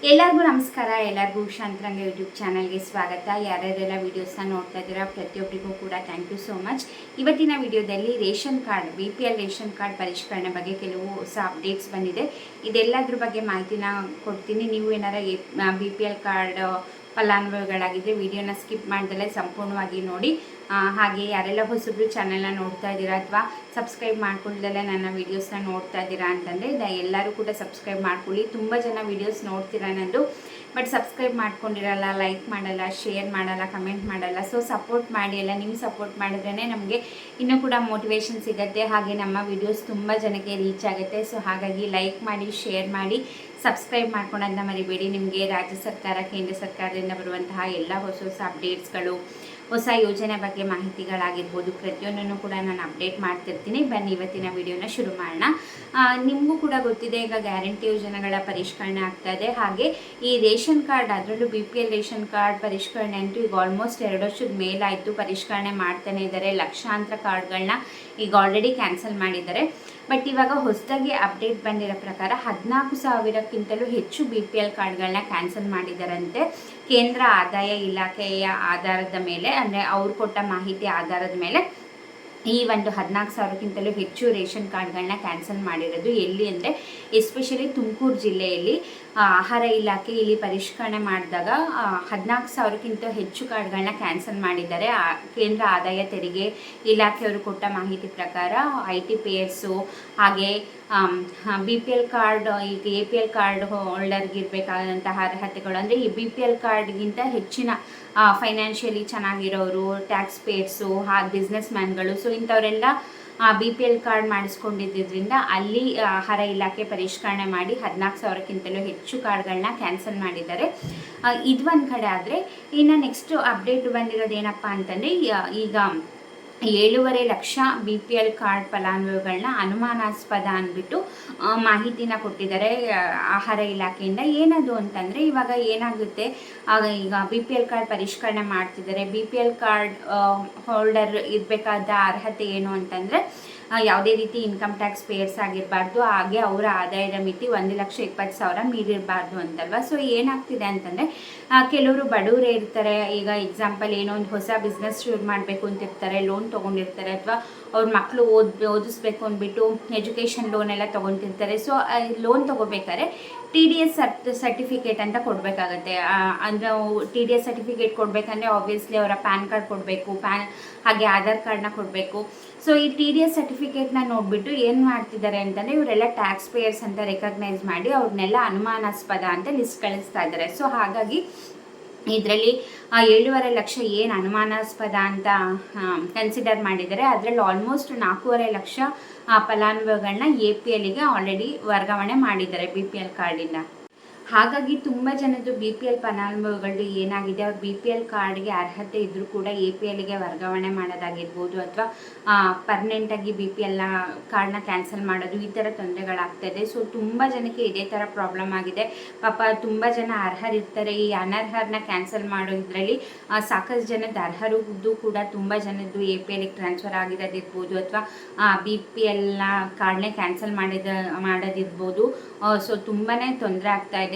ಎಲ್ಲರಿಗೂ ನಮಸ್ಕಾರ. ಎಲ್ಲರಿಗೂ ಶಾಂತರಂಗ ಯೂಟ್ಯೂಬ್ ಚಾನಲ್ಗೆ ಸ್ವಾಗತ. ಯಾರ್ಯಾರೆಲ್ಲ ವೀಡಿಯೋಸ್ನ ನೋಡ್ತಾ ಇದ್ದೀರಾ ಪ್ರತಿಯೊಬ್ಬರಿಗೂ ಕೂಡ ಥ್ಯಾಂಕ್ ಯು ಸೋ ಮಚ್. ಇವತ್ತಿನ ವಿಡಿಯೋದಲ್ಲಿ ration card BPL ration card ಪರಿಷ್ಕರಣೆ ಬಗ್ಗೆ ಕೆಲವು ಹೊಸ ಅಪ್ಡೇಟ್ಸ್ ಬಂದಿದೆ. ಇದೆಲ್ಲದ್ರ ಬಗ್ಗೆ ಮಾಹಿತಿನ ಕೊಡ್ತೀನಿ. ನೀವು ಏನಾರ BPL ಕಾರ್ಡ್ ಫಲಾನುಭವಿಗಳಾಗಿದ್ದರೆ ವಿಡಿಯೋನ ಸ್ಕಿಪ್ ಮಾಡ್ದಲೇ ಸಂಪೂರ್ಣವಾಗಿ ನೋಡಿ. ಹಾಗೆ ಯಾರೆಲ್ಲ ಹೊಸಬ್ರು ಚಾನೆಲ್ನ ನೋಡ್ತಾ ಇದ್ದೀರಾ ಅಥವಾ ಸಬ್ಸ್ಕ್ರೈಬ್ ಮಾಡ್ಕೊಳ್ದಲ್ಲೇ ನನ್ನ ವೀಡಿಯೋಸ್ನ ನೋಡ್ತಾ ಇದ್ದೀರಾ ಅಂತಂದರೆ ಎಲ್ಲರೂ ಕೂಡ ಸಬ್ಸ್ಕ್ರೈಬ್ ಮಾಡ್ಕೊಳ್ಳಿ. ತುಂಬ ಜನ ವೀಡಿಯೋಸ್ ನೋಡ್ತೀರಾ ನಂದು, ಬಟ್ ಸಬ್ಸ್ಕ್ರೈಬ್ ಮಾಡ್ಕೊಂಡಿರಲ್ಲ, ಲೈಕ್ ಮಾಡಲ್ಲ, ಶೇರ್ ಮಾಡಲ್ಲ, ಕಮೆಂಟ್ ಮಾಡಲ್ಲ. ಸೊ ಸಪೋರ್ಟ್ ಮಾಡಿ. ಎಲ್ಲ ನೀವು ಸಪೋರ್ಟ್ ಮಾಡಿದ್ರೇ ನಮಗೆ ಇನ್ನೂ ಕೂಡ ಮೋಟಿವೇಶನ್ ಸಿಗುತ್ತೆ, ಹಾಗೆ ನಮ್ಮ ವೀಡಿಯೋಸ್ ತುಂಬ ಜನಕ್ಕೆ ರೀಚ್ ಆಗುತ್ತೆ. ಸೊ ಹಾಗಾಗಿ ಲೈಕ್ ಮಾಡಿ, ಶೇರ್ ಮಾಡಿ, ಸಬ್ಸ್ಕ್ರೈಬ್ ಮಾಡ್ಕೊಳ್ಳೋದನ್ನ ಮರಿಬೇಡಿ. ನಿಮಗೆ ರಾಜ್ಯ ಸರ್ಕಾರ, ಕೇಂದ್ರ ಸರ್ಕಾರದಿಂದ ಬರುವಂತಹ ಎಲ್ಲ ಹೊಸ ಹೊಸ ಅಪ್ಡೇಟ್ಸ್ಗಳು, ಹೊಸ ಯೋಜನೆ ಬಗ್ಗೆ ಮಾಹಿತಿಗಳಾಗಿರ್ಬೋದು, ಪ್ರತಿಯೊಂದನ್ನು ಕೂಡ ನಾನು ಅಪ್ಡೇಟ್ ಮಾಡ್ತಿರ್ತೀನಿ. ಬನ್ನಿ ಇವತ್ತಿನ ವಿಡಿಯೋನ ಶುರು ಮಾಡೋಣ. ನಿಮಗೂ ಕೂಡ ಗೊತ್ತಿದೆ, ಈಗ ಗ್ಯಾರಂಟಿ ಯೋಜನೆಗಳ ಪರಿಷ್ಕರಣೆ ಆಗ್ತಾ ಇದೆ. ಹಾಗೆ ಈ ರೇಷನ್ ಕಾರ್ಡ್, ಅದರಲ್ಲೂ BPL ರೇಷನ್ ಕಾರ್ಡ್ ಪರಿಷ್ಕರಣೆ ಅಂತೂ ಈಗ ಆಲ್ಮೋಸ್ಟ್ 2 ವರ್ಷದ ಮೇಲಾಯಿತು. ಪರಿಷ್ಕರಣೆ ಮಾಡ್ತಾನೆ ಇದ್ದಾರೆ. ಲಕ್ಷಾಂತರ ಕಾರ್ಡ್ಗಳನ್ನ ಈಗ ಆಲ್ರೆಡಿ ಕ್ಯಾನ್ಸಲ್ ಮಾಡಿದ್ದಾರೆ. ಬಟ್ ಇವಾಗ ಹೊಸದಾಗಿ ಅಪ್ಡೇಟ್ ಬಂದಿರೋ ಪ್ರಕಾರ 14,000ಕ್ಕಿಂತಲೂ ಹೆಚ್ಚು BPL ಕಾರ್ಡ್ಗಳನ್ನ ಕ್ಯಾನ್ಸಲ್ ಮಾಡಿದ್ದಾರಂತೆ. ಕೇಂದ್ರ ಆದಾಯ ಇಲಾಖೆಯ ಆಧಾರದ ಮೇಲೆ, ಅಂದರೆ ಅವ್ರು ಕೊಟ್ಟ ಮಾಹಿತಿ ಆಧಾರದ ಮೇಲೆ ಈ ಒಂದು 14,000ಕ್ಕಿಂತಲೂ ಹೆಚ್ಚು ರೇಷನ್ ಕಾರ್ಡ್ಗಳನ್ನ ಕ್ಯಾನ್ಸಲ್ ಮಾಡಿರೋದು. ಎಲ್ಲಿ ಅಂದರೆ ಎಸ್ಪೆಷಲಿ ತುಮಕೂರು ಜಿಲ್ಲೆಯಲ್ಲಿ ಆಹಾರ ಇಲಾಖೆ ಇಲ್ಲಿ ಪರಿಷ್ಕರಣೆ ಮಾಡಿದಾಗ 14,000ಕ್ಕಿಂತ ಹೆಚ್ಚು ಕಾರ್ಡ್ಗಳನ್ನ ಕ್ಯಾನ್ಸಲ್ ಮಾಡಿದ್ದಾರೆ. ಕೇಂದ್ರ ಆದಾಯ ತೆರಿಗೆ ಇಲಾಖೆಯವರು ಕೊಟ್ಟ ಮಾಹಿತಿ ಪ್ರಕಾರ IT ಪೇಯರ್ಸು, ಹಾಗೆ BPL ಕಾರ್ಡ್, ಈಗ APL ಕಾರ್ಡ್ ಹೋಲ್ಡರ್ಗೆ ಇರಬೇಕಾದಂತಹ ಅರ್ಹತೆಗಳು, ಅಂದರೆ ಈ BPL ಕಾರ್ಡ್ಗಿಂತ ಹೆಚ್ಚಿನ ಫೈನಾನ್ಷಿಯಲಿ ಚೆನ್ನಾಗಿರೋರು, ಟ್ಯಾಕ್ಸ್ ಪೇಯರ್ಸು, ಹಾಗೆ ಬಿಸ್ನೆಸ್ ಮ್ಯಾನ್ಗಳು, ಸೊ ಇಂಥವರೆಲ್ಲ BPL ಕಾರ್ಡ್ ಮಾಡಿಸ್ಕೊಂಡಿದ್ದರಿಂದ ಅಲ್ಲಿ ಆಹಾರ ಇಲಾಖೆ ಪರಿಷ್ಕರಣೆ ಮಾಡಿ 14,000ಕ್ಕಿಂತಲೂ ಹೆಚ್ಚು ಕಾರ್ಡ್ಗಳನ್ನ ಕ್ಯಾನ್ಸಲ್ ಮಾಡಿದ್ದಾರೆ. ಇದು ಒಂದು ಕಡೆ ಆದರೆ, ಇನ್ನು ನೆಕ್ಸ್ಟ್ ಅಪ್ಡೇಟ್ ಬಂದಿರೋದು ಏನಪ್ಪ ಅಂತಂದರೆ, ಈಗ 7.5 ಲಕ್ಷ BPL ಕಾರ್ಡ್ ಫಲಾನುಭವಿಗಳನ್ನ ಅನುಮಾನಾಸ್ಪದ ಅಂದ್ಬಿಟ್ಟು ಮಾಹಿತಿನ ಕೊಟ್ಟಿದ್ದಾರೆ ಆಹಾರ ಇಲಾಖೆಯಿಂದ. ಏನದು ಅಂತಂದರೆ, ಇವಾಗ ಏನಾಗುತ್ತೆ, ಈಗ BPL ಕಾರ್ಡ್ ಪರಿಷ್ಕರಣೆ ಮಾಡ್ತಿದ್ದಾರೆ. BPL ಕಾರ್ಡ್ ಹೋಲ್ಡರ್ ಇರಬೇಕಾದ ಅರ್ಹತೆ ಏನು ಅಂತಂದರೆ, ಯಾವುದೇ ರೀತಿ ಇನ್ಕಮ್ ಟ್ಯಾಕ್ಸ್ ಪೇಯರ್ಸ್ ಆಗಿರಬಾರ್ದು, ಹಾಗೆ ಅವರ ಆದಾಯದ ಮಿತಿ 1,20,000 ಮೀರಿರಬಾರ್ದು ಅಂತಲ್ವ. ಸೊ ಏನಾಗ್ತಿದೆ ಅಂತಂದರೆ, ಕೆಲವರು ಬಡವರೇ ಇರ್ತಾರೆ. ಈಗ ಎಕ್ಸಾಂಪಲ್ ಏನೋ ಒಂದು ಹೊಸ ಬಿಸ್ನೆಸ್ ಶುರು ಮಾಡಬೇಕು ಅಂತಿರ್ತಾರೆ, ಲೋನ್ ತೊಗೊಂಡಿರ್ತಾರೆ, ಅಥವಾ ಅವ್ರ ಮಕ್ಕಳು ಓದಿಸ್ಬೇಕು ಅಂದ್ಬಿಟ್ಟು ಎಜುಕೇಷನ್ ಲೋನ್ ಎಲ್ಲ ತೊಗೊತಿರ್ತಾರೆ. ಸೊ ಲೋನ್ ತೊಗೋಬೇಕಾದ್ರೆ TDS ಸರ್ಟಿಫಿಕೇಟ್ ಅಂತ ಕೊಡಬೇಕಾಗತ್ತೆ. ಅಂದರೆ TDS ಸರ್ಟಿಫಿಕೇಟ್ ಕೊಡಬೇಕಂದ್ರೆ ಆಬ್ವಿಯಸ್ಲಿ ಅವರ ಪ್ಯಾನ್ ಕಾರ್ಡ್ ಕೊಡಬೇಕು, ಹಾಗೆ ಆಧಾರ್ ಕಾರ್ಡ್ನ ಕೊಡಬೇಕು. ಸೊ ಈ TDS ಸರ್ಟಿಫಿಕೇಟ್ನ ನೋಡಿಬಿಟ್ಟು ಏನು ಮಾಡ್ತಿದ್ದಾರೆ ಅಂತಂದರೆ, ಇವರೆಲ್ಲ ಟ್ಯಾಕ್ಸ್ ಪೇಯರ್ಸ್ ಅಂತ ರೆಕಗ್ನೈಸ್ ಮಾಡಿ ಅವ್ರನ್ನೆಲ್ಲ ಅನುಮಾನಾಸ್ಪದ ಅಂತ ಲಿಸ್ಟ್ ಕಳಿಸ್ತಾ ಇದ್ದಾರೆ. ಸೊ ಹಾಗಾಗಿ ಇದರಲ್ಲಿ 7.5 ಲಕ್ಷ ಏನು ಅನುಮಾನಾಸ್ಪದ ಅಂತ ಕನ್ಸಿಡರ್ ಮಾಡಿದ್ದಾರೆ, ಅದರಲ್ಲಿ ಆಲ್ಮೋಸ್ಟ್ 4.5 ಲಕ್ಷ ಫಲಾನುಭವಿಗಳನ್ನ APLಗೆ ಆಲ್ರೆಡಿ ವರ್ಗಾವಣೆ ಮಾಡಿದ್ದಾರೆ BPL ಕಾರ್ಡಿಂದ. ಹಾಗಾಗಿ ತುಂಬ ಜನದ್ದು BPL ಫಲಾನುಭವಿಗಳು ಏನಾಗಿದೆ, ಅವ್ರು BPL ಕಾರ್ಡ್ಗೆ ಅರ್ಹತೆ ಇದ್ದರೂ ಕೂಡ APLಗೆ ವರ್ಗಾವಣೆ ಮಾಡೋದಾಗಿರ್ಬೋದು, ಅಥವಾ ಪರ್ಮನೆಂಟಾಗಿ BPLನ ಕಾರ್ಡ್ನ ಕ್ಯಾನ್ಸಲ್ ಮಾಡೋದು, ಈ ಥರ ತೊಂದರೆಗಳಾಗ್ತಾಯಿದೆ. ಸೊ ತುಂಬ ಜನಕ್ಕೆ ಇದೇ ಥರ ಪ್ರಾಬ್ಲಮ್ ಆಗಿದೆ. ಪಾಪ ತುಂಬ ಜನ ಅರ್ಹರಿರ್ತಾರೆ. ಈ ಅನರ್ಹರನ್ನ ಕ್ಯಾನ್ಸಲ್ ಮಾಡೋದ್ರಲ್ಲಿ ಸಾಕಷ್ಟು ಜನದ ಅರ್ಹರದ್ದು ಕೂಡ ತುಂಬ ಜನದ್ದು APLಗೆ ಟ್ರಾನ್ಸ್ಫರ್ ಆಗಿರೋದಿರ್ಬೋದು, ಅಥವಾ BPLನ ಕಾರ್ಡ್ನೇ ಕ್ಯಾನ್ಸಲ್ ಮಾಡೋದಿರ್ಬೋದು. ಸೊ ತುಂಬಾ ತೊಂದರೆ ಆಗ್ತಾಯಿದೆ.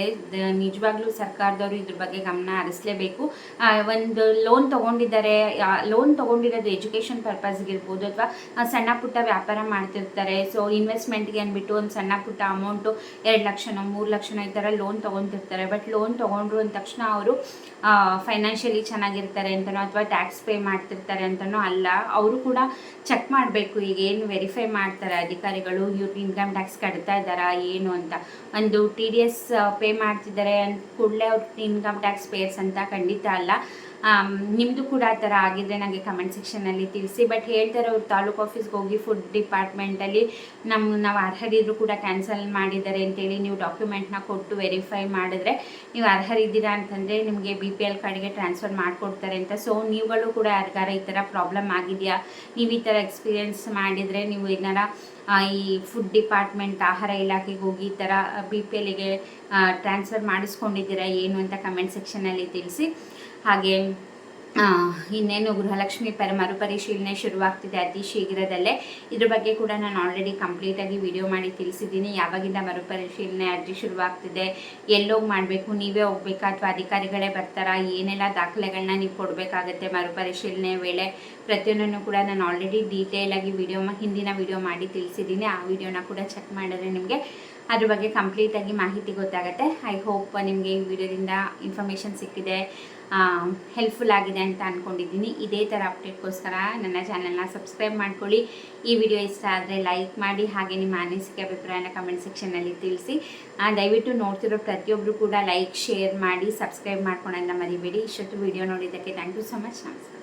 ನಿಜವಾಗ್ಲೂ ಸರ್ಕಾರದವರು ಇದ್ರ ಬಗ್ಗೆ ಗಮನ ಹರಿಸಲೇಬೇಕು. ಒಂದು ಲೋನ್ ತೊಗೊಂಡಿದ್ದಾರೆ, ಲೋನ್ ತೊಗೊಂಡಿರೋದು ಎಜುಕೇಷನ್ ಪರ್ಪಸ್ಗಿರ್ಬೋದು, ಅಥವಾ ಸಣ್ಣ ಪುಟ್ಟ ವ್ಯಾಪಾರ ಮಾಡ್ತಿರ್ತಾರೆ. ಸೊ ಇನ್ವೆಸ್ಟ್ಮೆಂಟ್ಗೆ ಅಂದ್ಬಿಟ್ಟು ಒಂದು ಸಣ್ಣ ಪುಟ್ಟ ಅಮೌಂಟು 2 ಲಕ್ಷನೋ 3 ಲಕ್ಷನೋ ಈ ಥರ ಲೋನ್ ತೊಗೊತಿರ್ತಾರೆ. ಬಟ್ ಲೋನ್ ತೊಗೊಂಡ್ರು ಅಂದ ತಕ್ಷಣ ಅವರು ಫೈನಾನ್ಷಿಯಲಿ ಚೆನ್ನಾಗಿರ್ತಾರೆ ಅಂತನೋ, ಅಥವಾ ಟ್ಯಾಕ್ಸ್ ಪೇ ಮಾಡ್ತಿರ್ತಾರೆ ಅಂತನೋ ಅಲ್ಲ. ಅವರು ಕೂಡ ಚೆಕ್ ಮಾಡಬೇಕು. ಈಗ ಏನು ವೆರಿಫೈ ಮಾಡ್ತಾರೆ ಅಧಿಕಾರಿಗಳು, ಇವ್ರು ಇನ್ಕಮ್ ಟ್ಯಾಕ್ಸ್ ಕಟ್ತಾ ಇದ್ದಾರಾ ಏನು ಅಂತ. ಒಂದು TDS ಪೇ ಮಾಡ್ತಿದ್ದಾರೆ ಅಂದ ಕೂಡಲೇ ಅವ್ರು ಇನ್ಕಮ್ ಟ್ಯಾಕ್ಸ್ ಪೇಯರ್ಸ್ ಅಂತ ಖಂಡಿತ ಅಲ್ಲ. ನಿಮ್ಮದು ಕೂಡ ಆ ಥರ ಆಗಿದ್ರೆ ನನಗೆ ಕಮೆಂಟ್ ಸೆಕ್ಷನಲ್ಲಿ ತಿಳಿಸಿ. ಬಟ್ ಹೇಳ್ತಾರೆ, ಅವ್ರು ತಾಲೂಕು ಆಫೀಸ್ಗೆ ಹೋಗಿ ಫುಡ್ ಡಿಪಾರ್ಟ್ಮೆಂಟಲ್ಲಿ ನಾವು ಅರ್ಹರಿದ್ರು ಕೂಡ ಕ್ಯಾನ್ಸಲ್ ಮಾಡಿದ್ದಾರೆ ಅಂತೇಳಿ ನೀವು ಡಾಕ್ಯುಮೆಂಟ್ನ ಕೊಟ್ಟು ವೆರಿಫೈ ಮಾಡಿದ್ರೆ ನೀವು ಅರ್ಹರಿದ್ದೀರಾ ಅಂತಂದರೆ ನಿಮಗೆ BPL ಕಾರ್ಡ್ಗೆ ಟ್ರಾನ್ಸ್ಫರ್ ಮಾಡಿಕೊಡ್ತಾರೆ ಅಂತ. ಸೊ ನೀವುಗಳು ಕೂಡ ಯಾರಿಗಾರ ಈ ಥರ ಪ್ರಾಬ್ಲಮ್ ಆಗಿದೆಯಾ, ನೀವು ಈ ಥರ ಎಕ್ಸ್ಪೀರಿಯೆನ್ಸ್ ಮಾಡಿದರೆ, ನೀವು ಏನಾರ ಈ ಫುಡ್ ಡಿಪಾರ್ಟ್ಮೆಂಟ್ ಆಹಾರ ಇಲಾಖೆಗೆ ಹೋಗಿ ಈ ಥರ BPLಗೆ ಟ್ರಾನ್ಸ್ಫರ್ ಮಾಡಿಸ್ಕೊಂಡಿದ್ದೀರಾ ಏನು ಅಂತ ಕಮೆಂಟ್ ಸೆಕ್ಷನಲ್ಲಿ ತಿಳಿಸಿ. ಹಾಗೆ ಇನ್ನೇನು ಗೃಹಲಕ್ಷ್ಮಿ ಮರುಪರಿಶೀಲನೆ ಶುರುವಾಗ್ತಿದೆ ಅತಿ ಶೀಘ್ರದಲ್ಲೇ. ಇದ್ರ ಬಗ್ಗೆ ಕೂಡ ನಾನು ಆಲ್ರೆಡಿ ಕಂಪ್ಲೀಟಾಗಿ ವಿಡಿಯೋ ಮಾಡಿ ತಿಳಿಸಿದ್ದೀನಿ. ಯಾವಾಗಿಂದ ಮರುಪರಿಶೀಲನೆ ಅರ್ಜಿ ಶುರುವಾಗ್ತಿದೆ, ಎಲ್ಲೋಗಿ ಮಾಡಬೇಕು, ನೀವೇ ಹೋಗ್ಬೇಕಾ ಅಥವಾ ಅಧಿಕಾರಿಗಳೇ ಬರ್ತಾರಾ, ಏನೆಲ್ಲ ದಾಖಲೆಗಳನ್ನ ನೀವು ಕೊಡಬೇಕಾಗತ್ತೆ ಮರುಪರಿಶೀಲನೆ ವೇಳೆ, ಪ್ರತಿಯೊಂದನ್ನು ಕೂಡ ನಾನು ಆಲ್ರೆಡಿ ಡೀಟೇಲಾಗಿ ಹಿಂದಿನ ವಿಡಿಯೋ ಮಾಡಿ ತಿಳಿಸಿದ್ದೀನಿ. ಆ ವಿಡಿಯೋನ ಕೂಡ ಚೆಕ್ ಮಾಡಿದ್ರೆ ನಿಮಗೆ ಅದ್ರ ಬಗ್ಗೆ ಕಂಪ್ಲೀಟಾಗಿ ಮಾಹಿತಿ ಗೊತ್ತಾಗುತ್ತೆ. ಐ ಹೋಪ್ ನಿಮಗೆ ಈ ವಿಡಿಯೋದಿಂದ ಇನ್ಫಾರ್ಮೇಷನ್ ಸಿಕ್ಕಿದೆ, ಹೆಲ್ಪ್ಫುಲ್ ಆಗಿದೆ ಅಂತ ಅಂದ್ಕೊಂಡಿದ್ದೀನಿ. ಇದೇ ಥರ ಅಪ್ಡೇಟ್ಗೋಸ್ಕರ ನನ್ನ ಚಾನಲ್ನ ಸಬ್ಸ್ಕ್ರೈಬ್ ಮಾಡ್ಕೊಳ್ಳಿ. ಈ ವಿಡಿಯೋ ಇಷ್ಟ ಆದರೆ ಲೈಕ್ ಮಾಡಿ, ಹಾಗೆ ನಿಮ್ಮ ಅನಿಸಿಕೆ ಅಭಿಪ್ರಾಯನ ಕಮೆಂಟ್ ಸೆಕ್ಷನಲ್ಲಿ ತಿಳಿಸಿ. ದಯವಿಟ್ಟು ನೋಡ್ತಿರೋ ಪ್ರತಿಯೊಬ್ಬರು ಕೂಡ ಲೈಕ್ ಶೇರ್ ಮಾಡಿ ಸಬ್ಸ್ಕ್ರೈಬ್ ಮಾಡ್ಕೊಳ್ಳೋದನ್ನ ಮರಿಬೇಡಿ. ಇಷ್ಟೊತ್ತು ವಿಡಿಯೋ ನೋಡಿದ್ದಕ್ಕೆ ಥ್ಯಾಂಕ್ ಯು ಸೊ ಮಚ್. ನಮಸ್ಕಾರ.